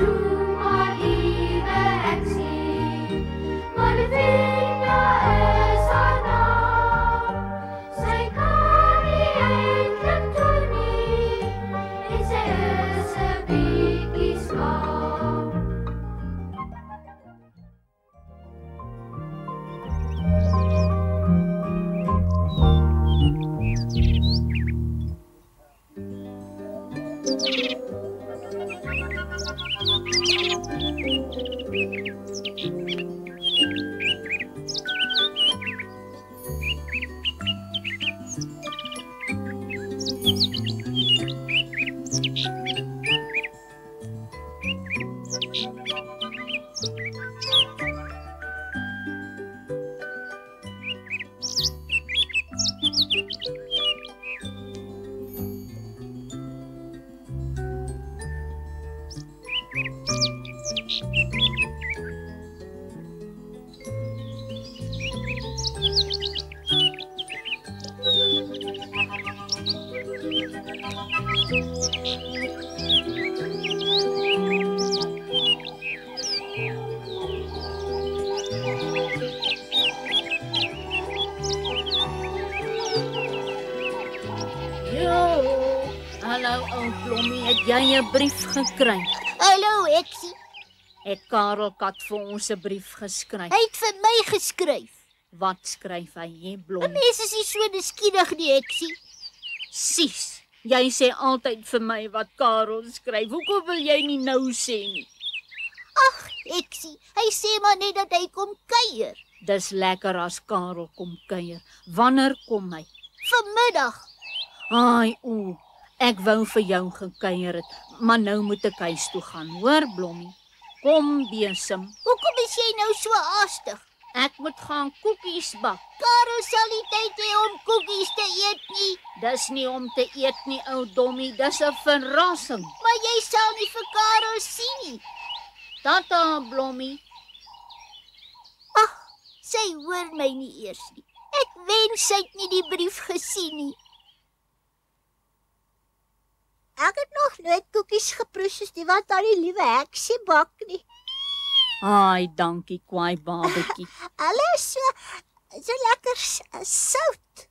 Doe maar lieve ek sien, maar die Vina is haar naam. Sy kan nie eintlik doen nie, en sy is 'n bietjie skaam. Hallo ou Blommie, het jy 'n brief gekry? Hallo, Eksie. Het Karel Kat vir ons 'n brief geskryf? Hy het vir my geskryf. Wat skryf hy, hè, 'n Blommie? Mens is nie so nuuskierig nie, Eksie. Sis, jy sê altyd vir my wat Karel skryf. Hoekom wil jy nie nou sê nie? Ag, Eksie, hy sê maar net dat hy kom kuier. Dis lekker as Karel kom kuier. Wanneer kom hy? Vanmiddag. Ai, ek wou vir jou gekuier het, maar nou moet ek huis toe gaan. Hoor, Blommie, kom besem. Hoekom is jy nou so haastig? Ek moet gaan koekies bak. Karel sal nie tyd hê om koekies te eet nie. Dis nie om te eet nie, ou dommie, dis 'n verrassing. Maar jy sal nie vir Karel sien nie. Tata, Blommie. Ag, sy hoor my nie eers nie. Ek wens sy het nie die brief gesien nie. Ek het nog nooit koekies geproe soos die wat aan die liewe heksie bak nie. Ai, dankie, kwaai babetjie. Alles so lekker sout.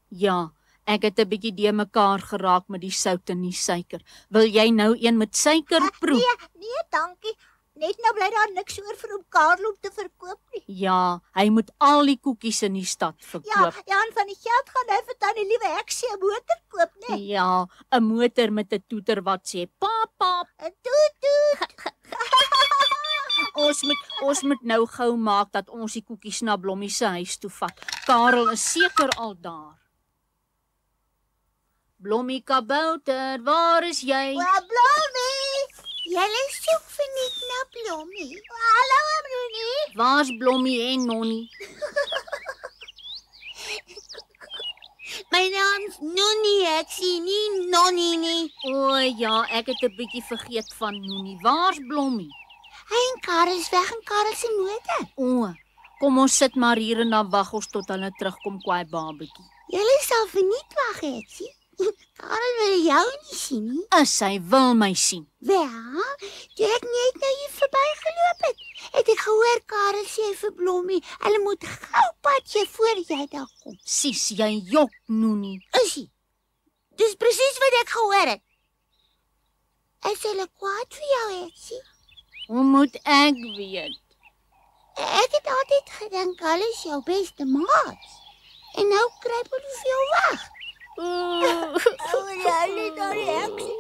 Ja, ek het 'n bietjie de mekaar geraak met die sout en die suiker. Wil jy nou een met suiker proe? Nee, dankie. Net nou bly daar niks oor vir oom Karel om te verkoop nie. Ja, hy moet al die koekies in die stad verkoop. Ja, en van die geld gaan hy vir tannie liewe heksie 'n motor koop, né? Nee. Ja, 'n motor met 'n toeter wat sê pap pap. 'n Toet. Ons moet nou gou maak dat ons die koekies na Blommie se huis toe vat. Karel is seker al daar. Blommie kabouter, waar is jy? Blommie! Julle soek vir net na Blommie. Hallo, Blommie. Waar's Blommie en Nonnie? My naam's Nonnie, ek sien nie Nonnie nie. O ja, ek het 'n bietjie vergeet van Nonnie. Waar's Blommie? Hy en Karel is weg in Karel se motor. O, kom ons sit maar hier en dan wag ons tot hulle terugkom, kwaai babetjie. Julle sal verniet wag, Etsie. Karel wil jou nie sien nie. Hy wil my sien. Wel, toe ek net nou hier verbygeloop het ek gehoor Karel sê vir Blommie, hulle moet gou padjie voor jy daar kom. Sis, jy jok, Nonnie. Is hy? Dis presies wat ek gehoor het. Is hulle kwaad vir jou, Etsie? Hoe moet ek weet? Ek het altyd gedink hulle is jou beste maats. En nou kruip hulle vir jou weg. Ja, nie daar die heksie.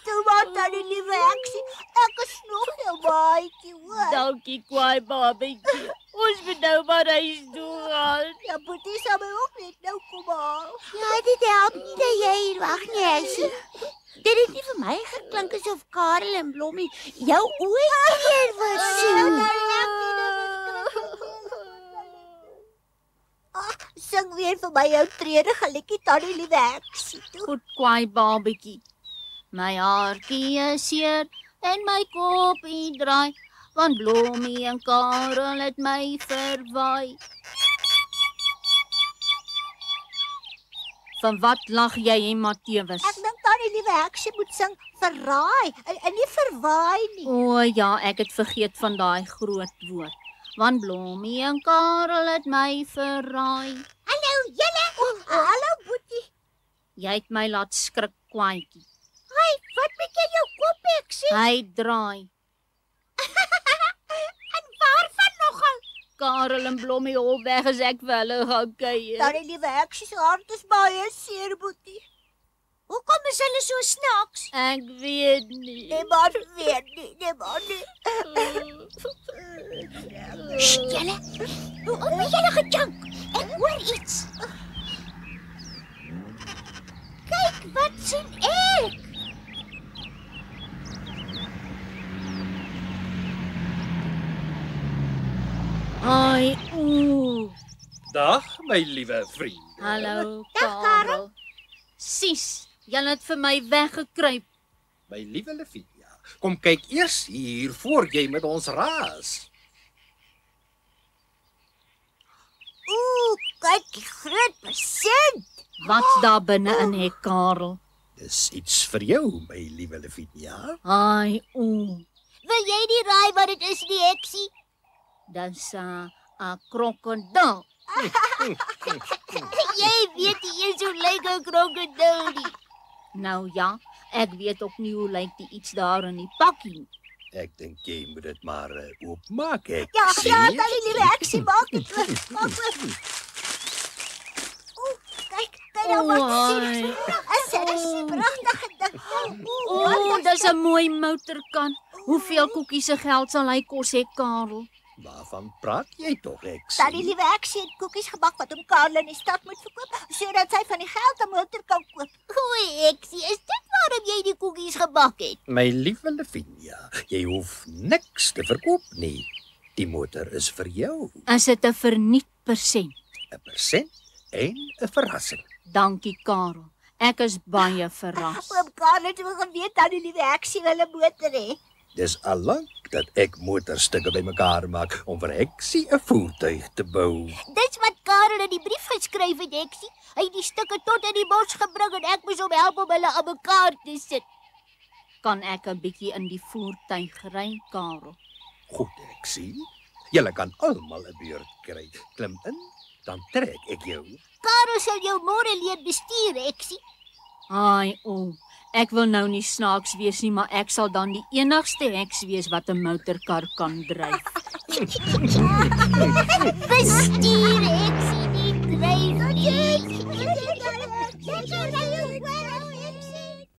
Toe wat dan die liewe heksie. Ek is nog jou baadjie, hoor. Dankie, kwaai babetjie. Ons moet nou maar huis toe gaan. Ja, Boetie sal my ook net nou kom haal. Ja, dit help nie dat jy hier wag nie, heksie. Dit het nie vir my geklink asof Karel en Blommie jou ooit weer wil sien. Sing weer vir my jou treurige liedjie tannie liewe heksie toe. Goed, kwaai babetjie. My haartjie is seer en my kopie draai, want Blommie en Karel het my verwaai. Van wat lag jy, Matteus? Ek dink tannie tannie liewe heksie moet sing verraai en nie verwaai nie. O ja, ek het vergeet van daai groot woord. Want Blommie en Karel het my verraai. Hallo julle. Hallo Boetie. Jy het my laat skrik, kwaadjie. Hey, wat met jou kop heksie? Hy draai. En waarvan nogal? Karel en Blommie hol weg as ek vir hulle gaan kuier. Tannie liewe heksie se hart is baie seer, Boetie. Hoekom is hulle so snaaks? Ek weet nie. Nee maar weet nie. Sst, julle. Hoe het julle gejunk? Ek hoor iets. Kyk, wat sien ek? Ai, oeh. Dag, my liewe vriend. Hallo, Dag, Karel. Sis, jy het vir my weggekruip. My liewe Lavinia, kom kyk eers hier voor jy met ons raas. Kyk die groot persent. Wat's daar binne in hek, Karel? Dis iets vir jou, my liewe Lavinia. Ai, oeh. Wil jy nie raai wat dit is nie, heksie? Dis 'n krokodil. Jy weet nie eens hoe lyk 'n krokodil nie. Nou ja, ek weet ook nie hoe lyk die iets daar in die pakkie nie. Ek dink jy moet dit maar oopmaak, ek Ja, sien. tannie liewe heksie maak dit oop. Maak oop. Kyk nou wat sien. Dit is 'n pragtige ding. O, dis 'n mooi motorkan. Hoeveel koekies se geld sal hy kos hê, Karel? Waarvan praat jy tog, ek Tannie sien? liewe heksie het koekies gebak wat hom Karel in die stad moet verkoop sodat sy van die geld 'n motor kan koop. Goeie heksie, is dit waarom jy die koekies gebak het? My liewe Lavinia, jy hoef niks te verkoop nie. Die motor is vir jou, Is dit 'n verniet persent? 'n persent en 'n verrassing. Dankie, Karel. Ek is baie verras. Oom Karel het wel geweet tannie liewe heksie wil 'n motor hê. Dis al lank dat ek motorstukke bymekaar maak om vir Heksie 'n voertuig te bou. Dis wat Karel in die brief geskryf het, heksie. Hy het die stukke tot in die bos gebring en ek moes hom help om hulle aan mekaar te sit. Kan ek 'n bietjie in die voertuig ry, Karel? Goed, Heksie. Julle kan almal 'n beurt kry. Klim in, dan trek ek jou. Karel sal jou môre leer bestuur, heksie. Ai, o. Ek wil nou nie snaaks wees nie, maar ek sal dan die enigste heks wees wat 'n motorkar kan dryf. Bestuur, heksie, nie dryf nie.